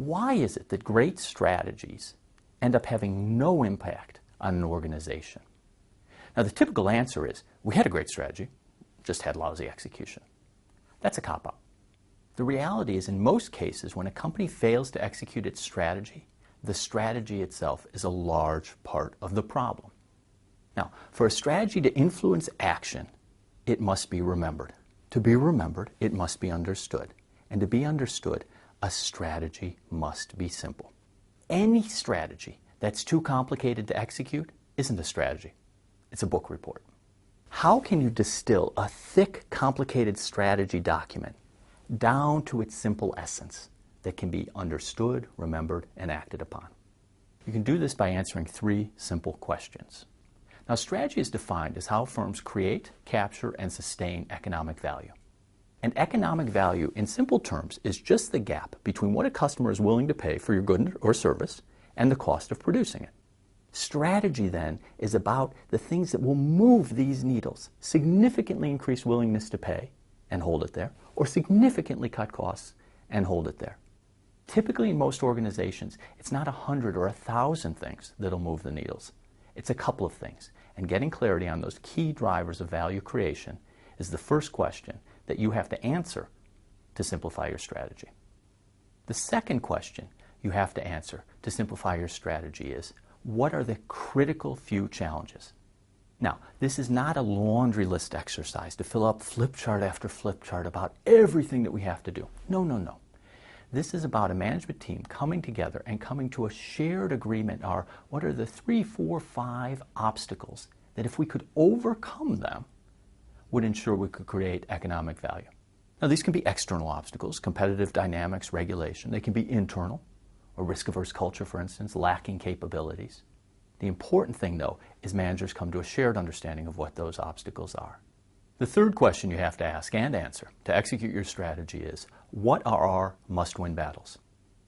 Why is it that great strategies end up having no impact on an organization? Now, the typical answer is, we had a great strategy, just had lousy execution. That's a cop-out. The reality is, in most cases, when a company fails to execute its strategy, the strategy itself is a large part of the problem. Now, for a strategy to influence action, it must be remembered. To be remembered, it must be understood. And to be understood, a strategy must be simple. Any strategy that's too complicated to execute isn't a strategy. It's a book report. How can you distill a thick, complicated strategy document down to its simple essence that can be understood, remembered, and acted upon? You can do this by answering 3 simple questions. Now, strategy is defined as how firms create, capture, and sustain economic value. And economic value, in simple terms, is just the gap between what a customer is willing to pay for your good or service and the cost of producing it. Strategy, then, is about the things that will move these needles, significantly increase willingness to pay and hold it there, or significantly cut costs and hold it there. Typically, in most organizations, it's not 100 or 1,000 things that'll move the needles. It's a couple of things. And getting clarity on those key drivers of value creation is the first question that you have to answer to simplify your strategy. The second question you have to answer to simplify your strategy is, what are the critical few challenges? Now, this is not a laundry list exercise to fill up flip chart after flip chart about everything that we have to do. No, no, no. This is about a management team coming together and coming to a shared agreement on what are the 3, 4, 5 obstacles that, if we could overcome them, would ensure we could create economic value. Now, these can be external obstacles, competitive dynamics, regulation. They can be internal, a risk-averse culture, for instance, lacking capabilities. The important thing, though, is managers come to a shared understanding of what those obstacles are. The third question you have to ask and answer to execute your strategy is, what are our must-win battles?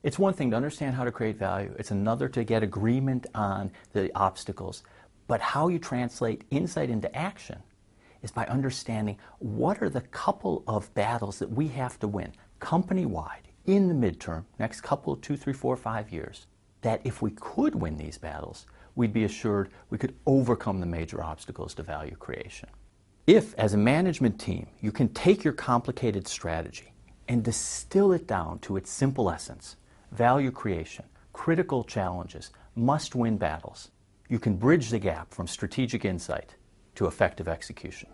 It's one thing to understand how to create value. It's another to get agreement on the obstacles. But how you translate insight into action is by understanding what are the couple of battles that we have to win company-wide in the midterm, next couple, 2, 3, 4, 5 years, that if we could win these battles, we'd be assured we could overcome the major obstacles to value creation. If, as a management team, you can take your complicated strategy and distill it down to its simple essence, value creation, critical challenges, must-win battles, you can bridge the gap from strategic insight to effective execution.